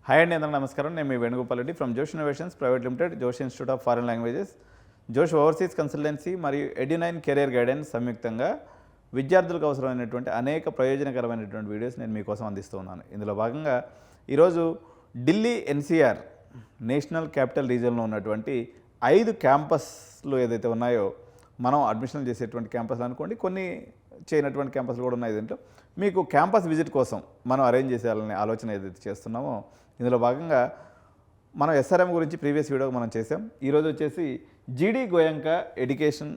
Hi అండి, అందరికీ నమస్కారం. నేను మీ వేణుగోపాల్ రెడ్డి ఫ్రమ్ జోష్ ఇన్నోవేషన్స్ ప్రైవేట్ లిమిటెడ్, జోష్ ఇన్స్టిట్యూట్ ఆఫ్ ఫారెన్ లాంగ్వేజెస్, జోష్ ఓవర్సీస్ కన్సల్టెన్సీ మరియు ఎడ్యునైన్ కెరియర్ గైడెన్స్ సంయుక్తంగా విద్యార్థులకు అవసరమైనటువంటి అనేక ప్రయోజనకరమైనటువంటి వీడియోస్ నేను మీకోసం అందిస్తూ ఉన్నాను. ఇందులో భాగంగా ఈరోజు ఢిల్లీ ఎన్సీఆర్ నేషనల్ క్యాపిటల్ రీజియన్లో ఉన్నటువంటి 5 క్యాంపస్లు ఏదైతే ఉన్నాయో, మనం అడ్మిషన్ చేసేటువంటి క్యాంపస్లు అనుకోండి, కొన్ని చేయనటువంటి క్యాంపస్లు కూడా ఉన్నాయి. దీంట్లో మీకు క్యాంపస్ విజిట్ కోసం మనం అరేంజ్ చేసేయాలనే ఆలోచన ఏదైతే చేస్తున్నామో, ఇందులో భాగంగా మనం ఎస్ఆర్ఎం గురించి ప్రీవియస్ వీడియో మనం చేసాం. ఈరోజు వచ్చేసి జీడీ గోయంకా ఎడ్యుకేషన్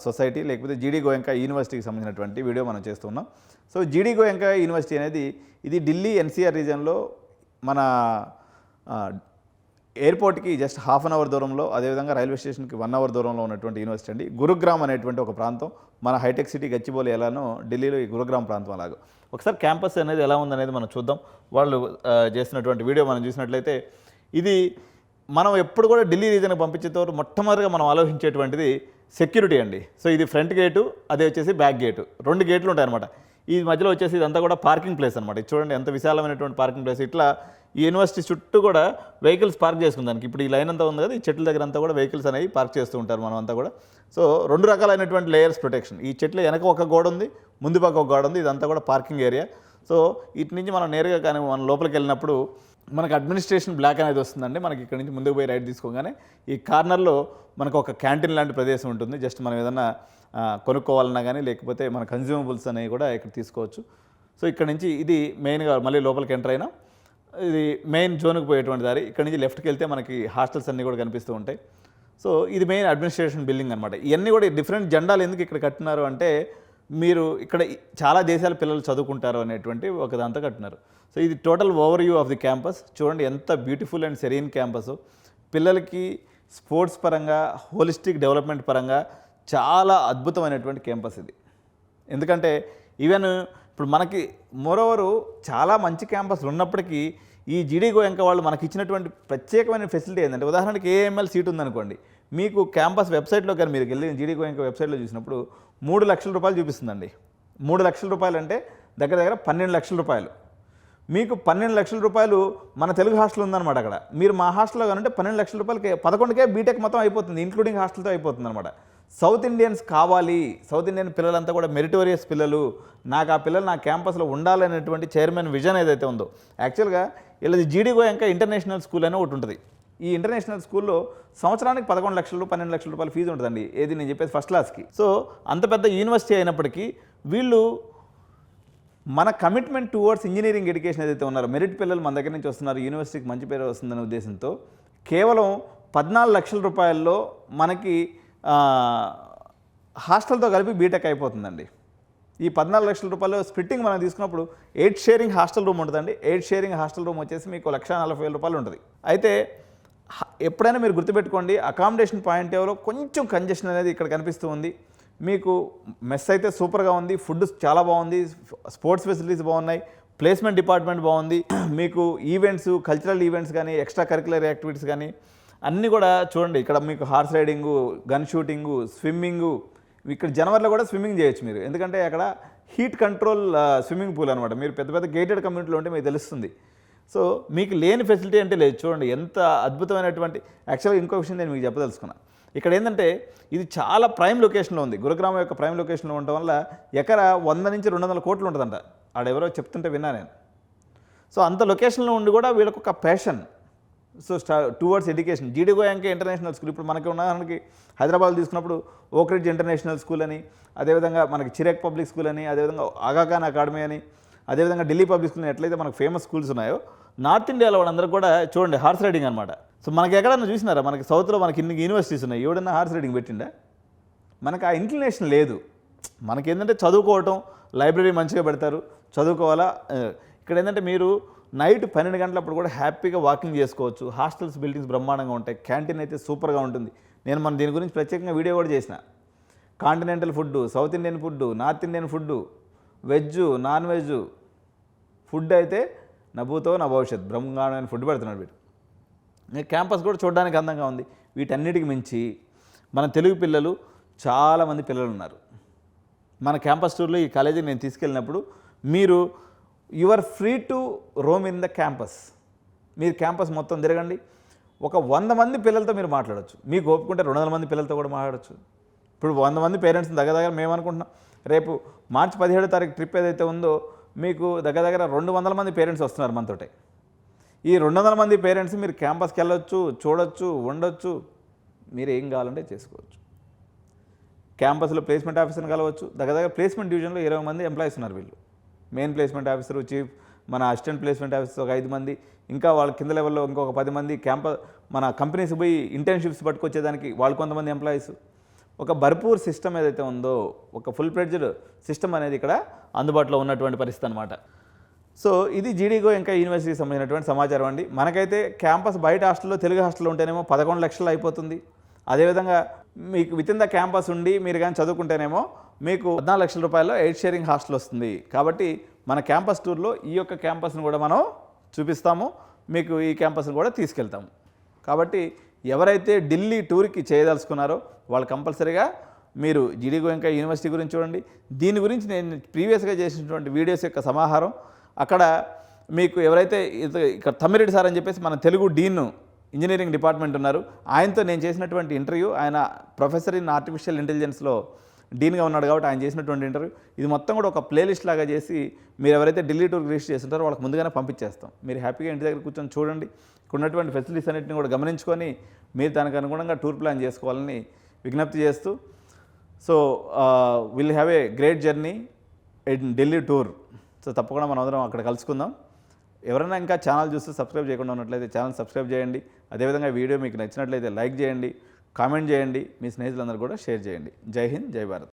సొసైటీ లేకపోతే జీడీ గోయంకా యూనివర్సిటీకి సంబంధించినటువంటి వీడియో మనం చేస్తున్నాం. సో జీడీ గోయంకా యూనివర్సిటీ అనేది ఇది ఢిల్లీ ఎన్సీఆర్ రీజియన్లో మన ఎయిర్పోర్ట్కి జస్ట్ హాఫ్ అన్ అవర్ దూరంలో, అదేవిధంగా రైల్వే స్టేషన్కి 1 అవర్ దూరంలో ఉన్నటువంటి యూనివర్సిటీ అండి. గురుగ్రామ్ అనేటువంటి ఒక ప్రాంతం, మన హైటెక్ సిటీ గచ్చిబౌలి ఎలానో ఢిల్లీలో ఈ గురుగ్రామ్ ప్రాంతం అలాగో. ఒకసారి క్యాంపస్ అనేది ఎలా ఉందనేది మనం చూద్దాం. వాళ్ళు చేసినటువంటి వీడియో మనం చూసినట్లయితే, ఇది మనం ఎప్పుడు కూడా ఢిల్లీ రీజన్కి పంపించేతో మొట్టమొదటిగా మనం ఆలోచించేటువంటిది సెక్యూరిటీ అండి. సో ఇది ఫ్రంట్ గేటు, అదే వచ్చేసి బ్యాక్ గేటు, 2 గేట్లు ఉంటాయన్నమాట. ఈ మధ్యలో వచ్చేసి ఇదంతా కూడా పార్కింగ్ ప్లేస్ అనమాట. ఇది చూడండి ఎంత విశాలమైనటువంటి పార్కింగ్ ప్లేస్. ఇట్లా ఈ యూనివర్సిటీ చుట్టూ కూడా వెహికల్స్ పార్క్ చేసుకుందానికి ఇప్పుడు ఈ లైన్ అంతా ఉంది కదా, ఈ చెట్ల దగ్గర అంతా కూడా వెహికల్స్ అనేవి పార్క్ చేస్తూ ఉంటారు మనం అంతా కూడా. సో 2 రకాలైనటువంటి లేయర్స్ ప్రొటెక్షన్. ఈ చెట్ల వెనక ఒక గోడ ఉంది, ముందు పక్క ఒక గోడ ఉంది. ఇదంతా కూడా పార్కింగ్ ఏరియా. సో ఇటు నుంచి మనం నేరుగా కానీ మనం లోపలికి వెళ్ళినప్పుడు మనకు అడ్మినిస్ట్రేషన్ బ్లాక్ అనేది వస్తుందండి. మనకి ఇక్కడ నుంచి ముందుకు పోయి రైట్ తీసుకోగానే ఈ కార్నర్లో మనకు ఒక క్యాంటీన్ లాంటి ప్రదేశం ఉంటుంది. జస్ట్ మనం ఏదన్నా కొనుక్కోవాలన్నా కానీ, లేకపోతే మన కన్జ్యూమబుల్స్ అనేవి కూడా ఇక్కడ తీసుకోవచ్చు. సో ఇక్కడ నుంచి ఇది మెయిన్గా మళ్ళీ లోపలికి ఎంటర్ అయినా ఇది మెయిన్ జోన్కి పోయేటువంటి దారి. ఇక్కడ నుంచి లెఫ్ట్కి వెళ్తే మనకి హాస్టల్స్ అన్నీ కూడా కనిపిస్తూ ఉంటాయి. సో ఇది మెయిన్ అడ్మినిస్ట్రేషన్ బిల్డింగ్ అనమాట. ఇవన్నీ కూడా డిఫరెంట్ జెండాలు ఎందుకు ఇక్కడ కట్టినారు అంటే, మీరు ఇక్కడ చాలా దేశాల పిల్లలు చదువుకుంటారు అనేటువంటి ఒక దాంతో కట్టినారు. సో ఇది total over view of the campus. చూడండి ఎంత బ్యూటిఫుల్ అండ్ సెరీన్ క్యాంపస్. పిల్లలకి స్పోర్ట్స్ పరంగా, హోలిస్టిక్ డెవలప్మెంట్ పరంగా చాలా అద్భుతమైనటువంటి క్యాంపస్ ఇది. ఎందుకంటే ఈవెన్ ఇప్పుడు మనకి మోరోవరు చాలా మంచి క్యాంపస్లు ఉన్నప్పటికీ ఈ జీడీ గోయంకా వాళ్ళు మనకి ఇచ్చినటువంటి ప్రత్యేకమైన ఫెసిలిటీ ఏంటంటే, ఉదాహరణకి ఏఎంఎల్ సీట్ ఉందనుకోండి, మీకు క్యాంపస్ వెబ్సైట్లో కానీ మీరు వెళ్ళి జీడీ గోయంకా వెబ్సైట్లో చూసినప్పుడు 3 లక్షల రూపాయలు చూపిస్తుందండి. 3 లక్షల రూపాయలు అంటే దగ్గర దగ్గర 12 లక్షల రూపాయలు. మీకు 12 లక్షల రూపాయలు మన తెలుగు హాస్టల్ ఉందన్నమాట. అక్కడ మీరు మా హాస్టల్లో కానంటే 12 లక్షల రూపాయలకి 11కే బీటెక్ మొత్తం అయిపోతుంది, ఇంక్లూడింగ్ హాస్టల్తో అయిపోతుంది అనమాట. సౌత్ ఇండియన్స్ కావాలి, సౌత్ ఇండియన్ పిల్లలంతా కూడా మెరిటోరియస్ పిల్లలు, నాకు ఆ పిల్లలు నా క్యాంపస్లో ఉండాలనేటువంటి చైర్మన్ విజన్ ఏదైతే ఉందో. యాక్చువల్గా వీళ్ళది జీడీ గోయంకా ఇంటర్నేషనల్ స్కూల్ అని ఒకటి ఉంటుంది. ఈ ఇంటర్నేషనల్ స్కూల్లో సంవత్సరానికి 11 లక్షలు 12 లక్షల రూపాయలు ఫీజు ఉంటుందండి. ఏది నేను చెప్పేది ఫస్ట్ క్లాస్కి. సో అంత పెద్ద యూనివర్సిటీ అయినప్పటికీ వీళ్ళు మన కమిట్మెంట్ టువర్డ్స్ ఇంజనీరింగ్ ఎడ్యుకేషన్ ఏదైతే ఉన్నారో, మెరిట్ పిల్లలు మన దగ్గర నుంచి వస్తున్నారు, యూనివర్సిటీకి మంచి పేరు వస్తుందనే ఉద్దేశంతో కేవలం 14 లక్షల రూపాయల్లో మనకి హాస్టల్తో కలిపి బీటెక్ అయిపోతుందండి. ఈ 14 లక్షల రూపాయలు స్ప్లిట్టింగ్ మనం తీసుకున్నప్పుడు 8 షేరింగ్ హాస్టల్ రూమ్ ఉంటుందండి. 8 షేరింగ్ హాస్టల్ రూమ్ వచ్చేసి మీకు 1,40,000 రూపాయలు ఉంటుంది. అయితే ఎప్పుడైనా మీరు గుర్తుపెట్టుకోండి, అకామిడేషన్ పాయింట్ ఎవరో కొంచెం కంజెషన్ అనేది ఇక్కడ కనిపిస్తూ ఉంది. మీకు మెస్ అయితే సూపర్గా ఉంది, ఫుడ్ చాలా బాగుంది, స్పోర్ట్స్ ఫెసిలిటీస్ బాగున్నాయి, ప్లేస్మెంట్ డిపార్ట్మెంట్ బాగుంది. మీకు ఈవెంట్స్, కల్చరల్ ఈవెంట్స్ కానీ, ఎక్స్ట్రా కరిక్యులర్ యాక్టివిటీస్ కానీ అన్నీ కూడా చూడండి. ఇక్కడ మీకు horse riding, gun shooting, swimming. ఇక్కడ జనవరిలో కూడా స్విమ్మింగ్ చేయొచ్చు మీరు, ఎందుకంటే అక్కడ హీట్ కంట్రోల్ స్విమ్మింగ్ పూల్ అనమాట. మీరు పెద్ద పెద్ద గేటెడ్ కమ్యూనిటీలో ఉంటే మీకు తెలుస్తుంది. సో మీకు లేని ఫెసిలిటీ అంటే లేదు. చూడండి ఎంత అద్భుతమైనటువంటి. యాక్చువల్గా ఇంకో విషయం నేను మీకు చెప్పదలుచుకున్నా. ఇక్కడ ఏంటంటే ఇది చాలా ప్రైమ్ లొకేషన్లో ఉంది. గురుగ్రామ్ యొక్క ప్రైమ్ లొకేషన్లో ఉండటం వల్ల ఎకరా 100 నుంచి 200 కోట్లు ఉంటుందంట. ఆడెవరో చెప్తుంటే విన్నా నేను. సో అంత లొకేషన్లో ఉండి కూడా వీళ్ళకు ఒక ప్యాషన్ సో టువర్డ్స్ ఎడ్యుకేషన్. జీడీ గోయంకా ఇంటర్నేషనల్ స్కూల్ ఇప్పుడు మనకి ఉదాహరణకి హైదరాబాద్ తీసుకున్నప్పుడు ఓక్రిడ్జ్ ఇంటర్నేషనల్ స్కూల్ అని, అదేవిధంగా మనకి చిరాక్ పబ్లిక్ స్కూల్ అని, అదేవిధంగా ఆగాఖాన్ అకాడమీ అని, అదేవిధంగా ఢిల్లీ పబ్లిక్ స్కూల్ అని ఎట్లయితే మనకు ఫేమస్ స్కూల్స్ ఉన్నాయో, నార్త్ ఇండియాలో వాళ్ళందరూ కూడా చూడండి హార్స్ రైడింగ్ అనమాట. సో మనకి ఎక్కడన్నా చూసినారా, మనకి సౌత్లో మనకి ఇన్ని యూనివర్సిటీస్ ఉన్నాయి, ఎవడన్నా హార్స్ రైడింగ్ పెట్టిండా? మనకు ఆ ఇంక్లినేషన్ లేదు. మనకి ఏంటంటే చదువుకోవటం, లైబ్రరీ మంచిగా పెడతారు, చదువుకోవాలా. ఇక్కడ ఏంటంటే మీరు నైట్ 12 గంటలప్పుడు కూడా హ్యాపీగా వాకింగ్ చేసుకోవచ్చు. హాస్టల్స్ బిల్డింగ్స్ బ్రహ్మాండంగా ఉంటాయి. క్యాంటీన్ అయితే సూపర్గా ఉంటుంది. నేను మన దీని గురించి ప్రత్యేకంగా వీడియో కూడా చేసిన. Continental food, south Indian food, north Indian food, veg, non veg food అయితే నభూతో నా భవిష్యత్ బ్రహ్మాండమైన ఫుడ్ పెడుతున్నాడు వీడు. క్యాంపస్ కూడా చూడడానికి అందంగా ఉంది. వీటన్నిటికి మించి మన తెలుగు పిల్లలు చాలామంది పిల్లలు ఉన్నారు. మన క్యాంపస్ టూర్లో ఈ కాలేజీకి నేను తీసుకెళ్ళినప్పుడు మీరు you are free to roam in the campus. మీరు క్యాంపస్ మొత్తం తిరగండి. ఒక 100 మంది పిల్లలతో మీరు మాట్లాడొచ్చు. మీకు ఓపుకుంటే 200 మంది పిల్లలతో కూడా మాట్లాడొచ్చు. ఇప్పుడు 100 మంది పేరెంట్స్ని దగ్గర మేము అనుకుంటున్నాం, రేపు మార్చి 17వ తారీఖు ట్రిప్ ఏదైతే ఉందో మీకు దగ్గర 200 మంది పేరెంట్స్ వస్తున్నారు మనతోటి. ఈ 200 మంది పేరెంట్స్ మీరు క్యాంపస్కి వెళ్ళొచ్చు, చూడొచ్చు, ఉండొచ్చు, మీరు ఏం కావాలంటే చేసుకోవచ్చు. క్యాంపస్లో ప్లేస్మెంట్ ఆఫీసర్ని కలవచ్చు. దగ్గర ప్లేస్మెంట్ డివిజన్లో 20 మంది ఎంప్లాయీస్ ఉన్నారు. వీళ్ళు మెయిన్ ప్లేస్మెంట్ ఆఫీసరు, చీఫ్, మన అసిస్టెంట్ ప్లేస్మెంట్ ఆఫీసర్ ఒక 5 మంది, ఇంకా వాళ్ళ కింద లెవెల్లో ఇంకొక 10 మంది, మన కంపెనీస్ పోయి ఇంటర్న్షిప్స్ పట్టుకొచ్చేదానికి వాళ్ళు కొంతమంది ఎంప్లాయీస్. ఒక భర్పూర్ సిస్టమ్ ఏదైతే ఉందో, ఒక ఫుల్ ఫ్లెడ్జ్డ్ సిస్టమ్ అనేది ఇక్కడ అందుబాటులో ఉన్నటువంటి పరిస్థితి అనమాట. సో ఇది జీడీ గోయంకా యూనివర్సిటీకి సంబంధించినటువంటి సమాచారం అండి. మనకైతే క్యాంపస్ బయట హాస్టల్లో, తెలుగు హాస్టల్లో ఉంటేనేమో 11 లక్షలు అయిపోతుంది. అదేవిధంగా మీకు విత్ ఇన్ ద క్యాంపస్ ఉండి మీరు కానీ చదువుకుంటేనేమో మీకు 14 లక్షల రూపాయల్లో 8 షేరింగ్ హాస్టల్ వస్తుంది. కాబట్టి మన క్యాంపస్ టూర్లో ఈ యొక్క క్యాంపస్ను కూడా మనం చూపిస్తాము, మీకు ఈ క్యాంపస్ను కూడా తీసుకెళ్తాము. కాబట్టి ఎవరైతే ఢిల్లీ టూర్కి చేయదలుచుకున్నారో వాళ్ళు కంపల్సరీగా మీరు జీడీ గోయంకా యూనివర్సిటీ గురించి చూడండి. దీని గురించి నేను ప్రీవియస్గా చేసినటువంటి వీడియోస్ యొక్క సమాహారం అక్కడ మీకు ఎవరైతే ఇక్కడ తమ్మిరెడ్డి సార్ అని చెప్పేసి మన తెలుగు డీన్ ఇంజనీరింగ్ డిపార్ట్మెంట్ ఉన్నారు, ఆయనతో నేను చేసినటువంటి ఇంటర్వ్యూ. ఆయన ప్రొఫెసర్ ఇన్ ఆర్టిఫిషియల్ ఇంటెలిజెన్స్లో డీన్గా ఉన్నాడు కాబట్టి ఆయన చేసినటువంటి ఇంటర్వ్యూ ఇది మొత్తం కూడా ఒక ప్లేలిస్ట్ లాగా చేసి మీరు ఎవరైతే ఢిల్లీ టూర్కి రిజిస్టర్ చేస్తుంటారో వాళ్ళకి ముందుగానే పంపించేస్తాం. మీరు హ్యాపీగా ఇంటి దగ్గర కూర్చొని చూడండి. ఇక్కడ ఉన్నటువంటి ఫెసిలిటీస్ అన్నింటిని కూడా గమనించుకొని మీరు దానికి అనుగుణంగా టూర్ ప్లాన్ చేసుకోవాలని విజ్ఞప్తి చేస్తూ, so will have a great journey in Delhi tour. So తప్పకుండా మనం అందరం అక్కడ కలుసుకుందాం. ఎవరైనా ఇంకా ఛానల్ చూస్తే సబ్స్క్రైబ్ చేయకుండా ఉన్నట్లయితే ఛానల్ సబ్స్క్రైబ్ చేయండి. అదేవిధంగా వీడియో మీకు నచ్చినట్లయితే లైక్ చేయండి, కామెంట్ చేయండి, మీ స్నేహితులందరూ కూడా షేర్ చేయండి. జై హింద్, జై భారత్.